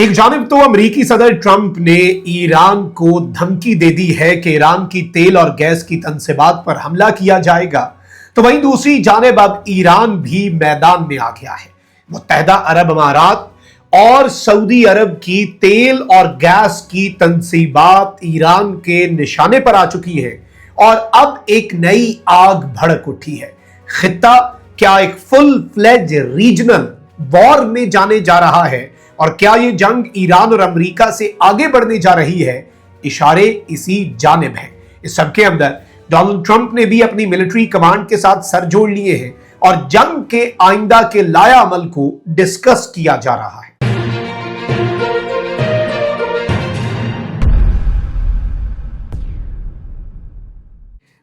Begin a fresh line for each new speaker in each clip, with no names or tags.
एक जानिब तो अमेरिकी सदर ट्रंप ने ईरान को धमकी दे दी है कि ईरान की तेल और गैस की तनसीबात पर हमला किया जाएगा, तो वहीं दूसरी जानिब अब ईरान भी मैदान में आ गया है। मुत्तहिदा अरब अमारात और सऊदी अरब की तेल और गैस की तनसीबात ईरान के निशाने पर आ चुकी है और अब एक नई आग भड़क उठी है। खित्ता क्या एक फुल फ्लेज रीजनल वॉर में जाने जा रहा है और क्या ये जंग ईरान और अमेरिका से आगे बढ़ने जा रही है? इशारे इसी जानिब हैं। इस सबके अंदर डोनाल्ड ट्रंप ने भी अपनी मिलिट्री कमांड के साथ सर जोड़ लिए हैं और जंग के आइंदा के लाया अमल को डिस्कस किया जा रहा है।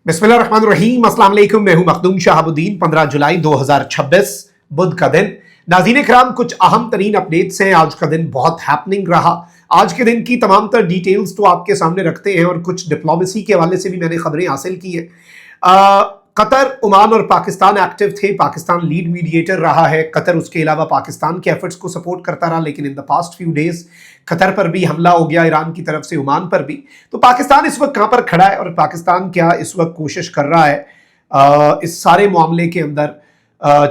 बिस्मिल्लाहिर्रहमानिर्रहीम, अस्सलाम वालेकुम। मैं हूं मखदूम शहाबुद्दीन। 15 जुलाई 2026 बुध का दिन। नाज़रीन इकराम, कुछ अहम तरीन अपडेट्स हैं। आज का दिन बहुत हैपनिंग रहा। आज के दिन की तमाम तर डिटेल्स तो आपके सामने रखते हैं और कुछ डिप्लोमेसी के हवाले से भी मैंने खबरें हासिल की है। कतर, ओमान और पाकिस्तान एक्टिव थे। पाकिस्तान लीड मीडिएटर रहा है। कतर उसके अलावा पाकिस्तान के एफर्ट्स को सपोर्ट करता रहा, लेकिन in the past few days Qatar पर भी हमला हो गया ईरान की तरफ से, ओमान पर भी। तो पाकिस्तान इस वक्त कहां पर खड़ा है और पाकिस्तान क्या इस वक्त कोशिश कर रहा है इस सारे मामले के अंदर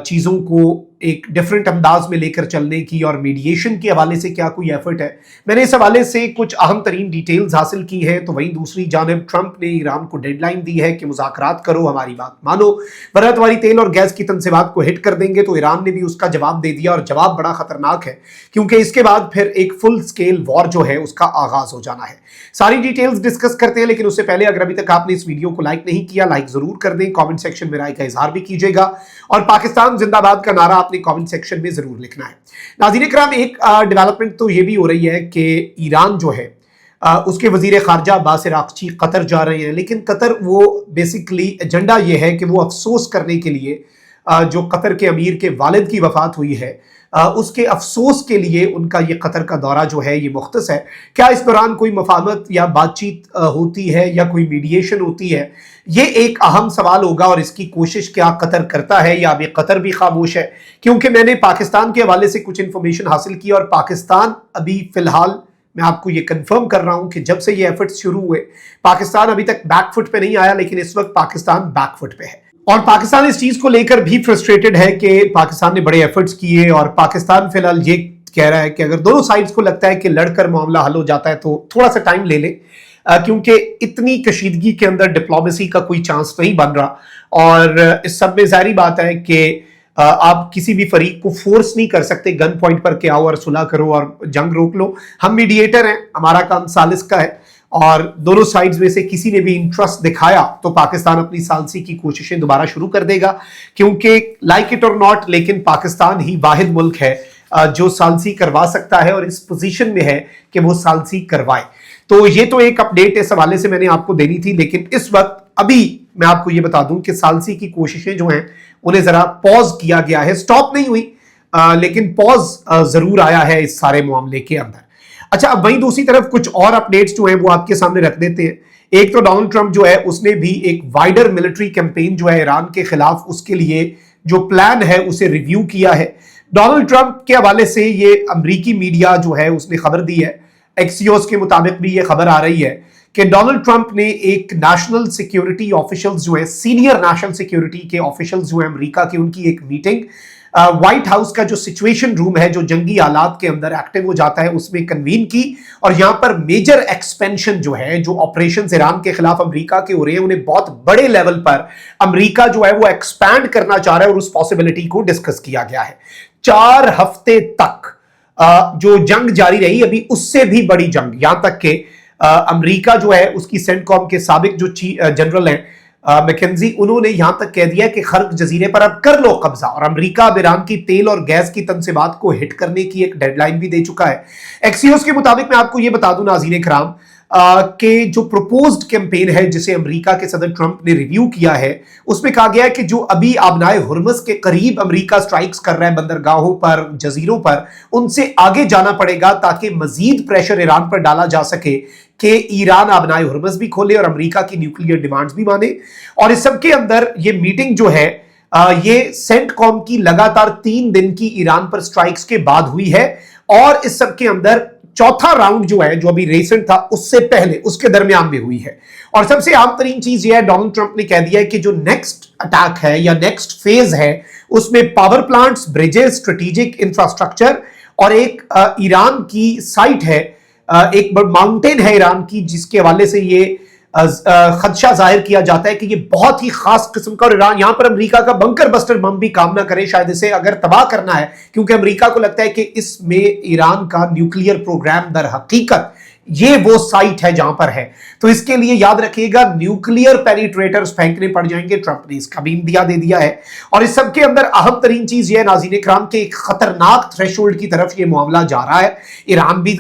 चीज़ों को एक डिफरेंट अंदाज में लेकर चलने की, और मीडिएशन के हवाले से क्या कोई एफर्ट है। मैंने इस हवाले से कुछ अहम तरीन डिटेल्स हासिल की हैं। तो वहीं दूसरी जानिब ट्रंप ने ईरान को डेडलाइन दी है कि मुज़ाकरात करो, हमारी बात मानो, वरना तुम्हारी तेल और गैस की तनसीबात को हिट कर देंगे। तो ईरान ने भी उसका जवाब दे दिया और जवाब बड़ा खतरनाक है, क्योंकि इसके बाद फिर एक फुल स्केल वॉर जो है उसका आगाज हो जाना है। सारी डिटेल्स डिस्कस करते हैं, लेकिन उससे पहले अगर अभी तक आपने इस वीडियो को लाइक नहीं किया, लाइक जरूर कर दें। कमेंट सेक्शन में राय का इजहार भी कीजिएगा और पाकिस्तान जिंदाबाद का नारा अपने कमेंट सेक्शन में जरूर लिखना है। नाज़रीन इकराम, एक डेवलपमेंट तो ये भी हो रही है कि ईरान जो है उसके वजीर खारजा अब्बास अराक्ची कतर जा रहे हैं, लेकिन कतर वो बेसिकली एजेंडा ये है कि वो अफसोस करने के लिए जो कतर के अमीर के वालिद की वफात हुई है उसके अफसोस के लिए उनका ये कतर का दौरा जो है ये मुख्तस है। क्या इस दौरान कोई मफाहमत या बातचीत होती है या कोई मीडिएशन होती है? ये एक अहम सवाल होगा और इसकी कोशिश क्या कतर करता है या अभी कतर भी खामोश है? क्योंकि मैंने पाकिस्तान के हवाले से कुछ इंफॉर्मेशन हासिल की और पाकिस्तान अभी फिलहाल मैं आपको ये कंफर्म कर रहा हूं कि जब से ये एफर्ट्स शुरू हुए पाकिस्तान अभी तक बैकफुट पे नहीं आया, लेकिन इस वक्त पाकिस्तान बैकफुट पे है और पाकिस्तान इस चीज को लेकर भी फ्रस्ट्रेटेड है कि पाकिस्तान ने बड़े एफर्ट्स किए और पाकिस्तान फिलहाल ये कह रहा है कि अगर दोनों साइड्स को लगता है कि लड़कर मामला हल हो जाता है तो थोड़ा सा टाइम ले ले, क्योंकि इतनी कशीदगी के अंदर डिप्लोमेसी का कोई चांस नहीं बन रहा। और इस सब में जाहिर बात है कि आप किसी भी फरीक को फोर्स नहीं कर सकते गन पॉइंट पर के आओ और सुलह करो और जंग रोक लो। हम मीडिएटर हैं, हमारा काम सालिस का है और दोनों साइड्स में से किसी ने भी इंटरेस्ट दिखाया तो पाकिस्तान अपनी सालसी की कोशिशें दोबारा शुरू कर देगा, क्योंकि लाइक इट और नॉट, लेकिन पाकिस्तान ही वाहिद मुल्क है जो सालसी करवा सकता है और इस पोजीशन में है कि वो सालसी करवाए। तो ये तो एक अपडेट इस हवाले से मैंने आपको देनी थी, लेकिन इस वक्त अभी मैं आपको ये बता दूं कि सालसी की कोशिशें जो हैं उन्हें जरा पॉज किया गया है। स्टॉप नहीं हुई, लेकिन पॉज जरूर आया है इस सारे मामले के अंदर। अच्छा, अब वहीं दूसरी तरफ कुछ और अपडेट्स जो हैं वो आपके सामने रख देते हैं। एक तो डोनाल्ड ट्रंप जो है उसने भी एक वाइडर मिलिट्री कैंपेन जो है ईरान के खिलाफ, उसके लिए जो प्लान है उसे रिव्यू किया है। डोनाल्ड ट्रंप के हवाले से ये अमेरिकी मीडिया जो है उसने खबर दी है, एक्सियोस के मुताबिक भी ये खबर आ रही है कि डोनाल्ड ट्रंप ने एक नेशनल सिक्योरिटी ऑफिशियल्स जो है, सीनियर नेशनल सिक्योरिटी के ऑफिशियल्स जो है अमेरिका की, उनकी एक मीटिंग व्हाइट हाउस का जो सिचुएशन रूम है जो जंगी हालात के अंदर एक्टिव हो जाता है उसमें कन्वीन की। और यहां पर मेजर एक्सपेंशन जो है, जो ऑपरेशंस ईरान के खिलाफ अमेरिका के हो रहे हैं, उन्हें बहुत बड़े लेवल पर अमेरिका जो है वो एक्सपैंड करना चाह रहा है और उस पॉसिबिलिटी को डिस्कस किया गया है। 4 हफ्ते तक जो जंग जारी रही, अभी उससे भी बड़ी जंग, यहां तक कि अमेरिका जो है उसकी सेंटकॉम के साबिक जो जनरल हैं मैकेंजी, उन्होंने यहां तक कह दिया कि खर्क जजीरे पर अब कर लो कब्जा, और अमेरिका अब ईरान की तेल और गैस की तनसीबात को हिट करने की एक डेडलाइन भी दे चुका है। एक्सियोस के मुताबिक मैं आपको यह बता दूं नाज़रीन इकराम कि जो प्रपोज्ड कैंपेन है जिसे अमेरिका के सदर ट्रंप ने रिव्यू किया है, उसमें कहा गया है कि जो अभी आबनाए हुर्मुज़ के करीब अमेरिका स्ट्राइक्स कर रहा है बंदरगाहों पर, जजीरों पर, उनसे आगे जाना पड़ेगा ताकि मजीद प्रेशर ईरान पर डाला जा सके कि ईरान आबनाए हुर्मुज़ भी खोले और अमेरिका की न्यूक्लियर डिमांड्स भी माने। और इस सब के अंदर ये मीटिंग जो है ये सेंटकॉम की लगातार 3 दिन की ईरान पर स्ट्राइक्स के बाद हुई है और इस सब के अंदर चौथा राउंड जो है, जो अभी रिसेंट था उससे पहले, उसके दरमियान में हुई है। और सबसे आम तरीन चीज यह है, डोनाल्ड ट्रंप ने कह दिया है कि जो नेक्स्ट अटैक है या नेक्स्ट फेज है उसमें power plants, bridges, strategic infrastructure और एक ईरान की साइट है, एक माउंटेन है ईरान की, जिसके हवाले से ये खदशा जाहिर किया जाता है कि ये बहुत ही खास किस्म का, और ईरान यहां पर अमेरिका का बंकर बस्टर बम भी काम ना करे, शायद इसे अगर तबाह करना है, क्योंकि अमेरिका को लगता है कि इसमें ईरान का न्यूक्लियर प्रोग्राम दर हकीकत ये वो साइट है जहां पर है। तो इसके लिए याद रखिएगा न्यूक्लियर पेनिट्रेटर्स फेंकने पड़ जाएंगे। ट्रंप ने इसका भी इंदिया दे दिया है। और इस सबके अंदर अहम तरीन चीज यह, नाज़रीन इकराम, के एक खतरनाक थ्रेशोल्ड की तरफ ये मामला जा रहा है। ईरान भी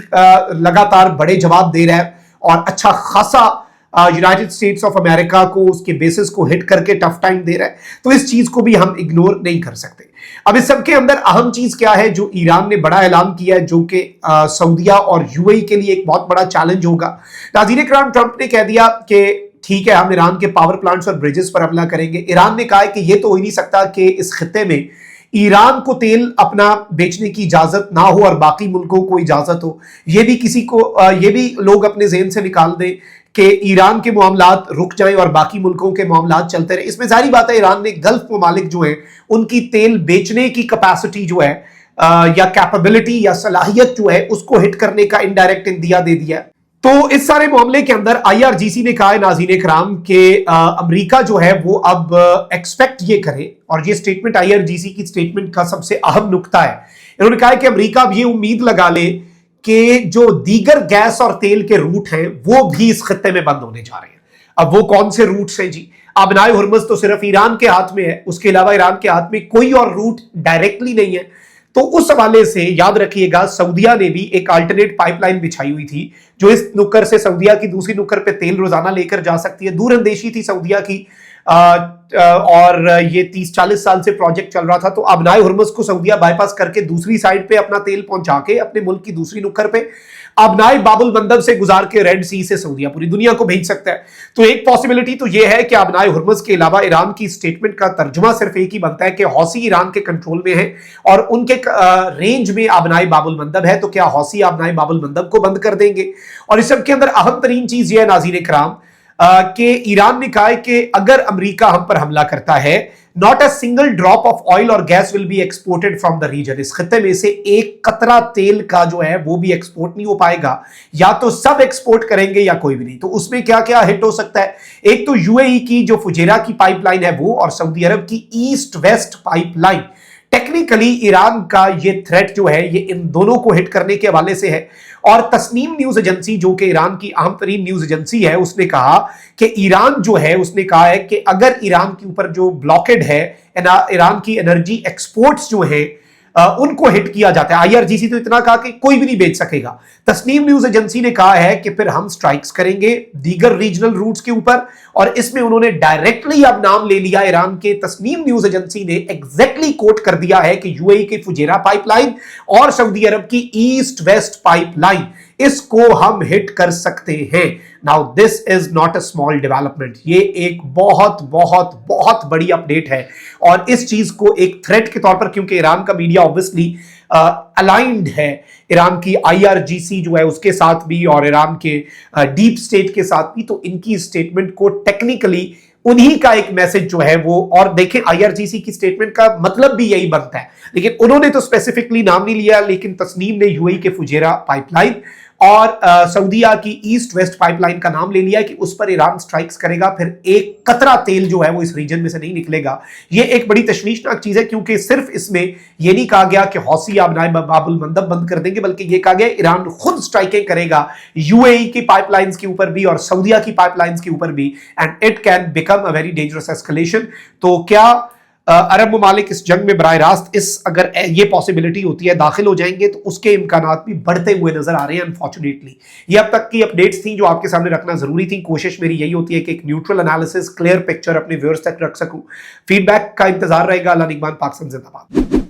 लगातार बड़े जवाब दे रहा है और अच्छा खासा यूनाइटेड स्टेट्स ऑफ अमेरिका को, उसके बेसिस को हिट करके टफ टाइम दे रहा है। तो इस चीज को भी हम इग्नोर नहीं कर सकते। अब इस सबके अंदर अहम चीज क्या है, जो ईरान ने बड़ा ऐलान किया है, जो कि सऊदीया और यूएई के लिए एक बहुत बड़ा चैलेंज होगा। नाज़रीन इकराम, ट्रंप ने कह दिया कि ठीक है, हम ईरान के पावर प्लांट्स और ब्रिजेस पर हमला करेंगे। ईरान ने कहा है कि यह तो हो ही नहीं सकता कि इस खित्ते में ईरान को तेल अपना बेचने की इजाजत ना हो और बाकी मुल्कों को इजाजत हो। यह भी किसी को, यह भी लोग अपने ज़हन से निकाल दें कि ईरान के मामलात रुक जाएं और बाकी मुल्कों के मामलात चलते रहे। इसमें जारी बात है, ईरान ने गल्फ ममालिक जो है उनकी तेल बेचने की कैपेसिटी जो है या कैपेबिलिटी या सलाहियत जो है उसको हिट करने का इनडायरेक्ट इंदिया दे दिया। तो इस सारे मामले के अंदर आईआरजीसी ने कहा है, नाज़रीन इकराम, के अमेरिका जो है वो अब एक्सपेक्ट ये करे, और ये स्टेटमेंट आईआरजीसी की स्टेटमेंट का सबसे अहम नुक्ता है। इन्होंने कहा है कि अमेरिका अब ये उम्मीद लगा ले कि जो दीगर गैस और तेल के रूट हैं वो भी इस खत्ते में बंद होने जा रहे हैं। अब वो कौन से रूट्स हैं जी? आबनाए हुर्मुज़ तो सिर्फ ईरान के हाथ में है, उसके अलावा ईरान के हाथ में कोई और रूट डायरेक्टली नहीं है। तो उस हवाले से याद रखिएगा, सऊदीया ने भी एक अल्टरनेट पाइपलाइन बिछाई हुई थी, जो इस नुक्कर से सऊदीया की दूसरी नुक्कर पे तेल रोजाना लेकर जा सकती है। दूर अंदेशी थी सऊदीया की, और ये 30-40 साल से प्रोजेक्ट चल रहा था। तो आबनाए हुर्मुज़ को सऊदीया बाईपास करके दूसरी साइड पे अपना तेल पहुंचा के अपने मुल्क की दूसरी नुक्कर पे आबनाए बाबुल मंदब से गुजार के रेड सी से सऊदीया पूरी दुनिया को भेज सकता है। तो एक पॉसिबिलिटी तो ये है कि आबनाए हुर्मुज़ के अलावा ईरान की स्टेटमेंट का तर्जुमा सिर्फ एक ही बनता है कि हौसी ईरान के कंट्रोल में है और उनके रेंज में आबनाए बाबुल मंदब है। तो क्या हौसी आबनाए बाबुल मंदब को बंद कर देंगे? और इस सब के अंदर अहम तरीन चीज यह है, नाज़रीन इकराम, कि ईरान ने कहा है कि अगर अमेरिका हम पर हमला करता है, not a single drop of oil और gas will be exported from the region. इस खत्ते में से एक कतरा तेल का जो है वो भी एक्सपोर्ट नहीं हो पाएगा, या तो सब एक्सपोर्ट करेंगे या कोई भी नहीं। तो उसमें क्या क्या हिट हो सकता है? एक तो यूएई की जो फुजेरा की पाइपलाइन है वो, और सऊदी अरब की east west pipeline. Technically Iran का ये थ्रेट जो है ये इन दोनों को हिट करने के हवाले से है। और तस्नीम न्यूज एजेंसी, जो कि ईरान की अहम तरीन न्यूज एजेंसी है, उसने कहा कि ईरान जो है, उसने कहा है कि अगर ईरान के ऊपर जो ब्लॉकेड है, ईरान की एनर्जी एक्सपोर्ट्स जो है उनको हिट किया जाता है। आईआरजीसी तो इतना कहा कि कोई भी नहीं बेच सकेगा। तस्नीम न्यूज एजेंसी ने कहा है कि फिर हम स्ट्राइक्स करेंगे दीगर रीजनल रूट्स के ऊपर, और इसमें उन्होंने डायरेक्टली अब नाम ले लिया ईरान के। तस्नीम न्यूज एजेंसी ने एग्जैक्टली कोट कर दिया है कि यूएई की फुजेरा पाइपलाइन और सऊदी अरब की ईस्ट वेस्ट पाइपलाइन, इसको हम हिट कर सकते हैं। Now this is not a small development, ये एक बहुत बहुत बहुत बड़ी अपडेट है। और इस चीज को एक थ्रेट के तौर पर, क्योंकि ईरान का मीडिया ऑब्वियसली अलाइंड है ईरान की आईआरजीसी जो है उसके साथ भी, और ईरान के डीप स्टेट के साथ भी, तो इनकी स्टेटमेंट को टेक्निकली उन्हीं का एक मैसेज जो है वो, और देखें आईआरजीसी की स्टेटमेंट का मतलब भी यही बनता है, लेकिन उन्होंने तो स्पेसिफिकली नाम नहीं लिया, लेकिन तस्नीम ने यूएई के फुजेरा पाइपलाइन और सऊदीया की ईस्ट वेस्ट पाइपलाइन का नाम ले लिया कि उस पर ईरान स्ट्राइक्स करेगा, फिर एक कतरा तेल जो है वो इस रीजन में से नहीं निकलेगा। ये एक बड़ी तशवीशनाक चीज है, क्योंकि सिर्फ इसमें यह नहीं कहा गया कि हौसी आबनाए बाबुल मंदब बंद कर देंगे, बल्कि यह कहा गया ईरान खुद स्ट्राइकिंग करेगा यूएई की पाइपलाइंस के ऊपर भी और सऊदीया की पाइपलाइंस के ऊपर भी, and it can become a very dangerous escalation. तो क्या अरब ममालिक इस जंग में बराह रास्त, इस अगर ये पॉसिबिलिटी होती है, दाखिल हो जाएंगे, तो उसके इम्कानात भी बढ़ते हुए नजर आ रहे हैं अनफॉर्चुनेटली। ये अब तक की अपडेट्स थी जो आपके सामने रखना जरूरी थी। कोशिश मेरी यही होती है कि एक न्यूट्रल एनालिसिस, क्लियर पिक्चर अपने व्यूअर्स तक रख सकूं। फीडबैक का इंतजार रहेगा। अल्लाह निगहबान, पाकिस्तान जिंदाबाद।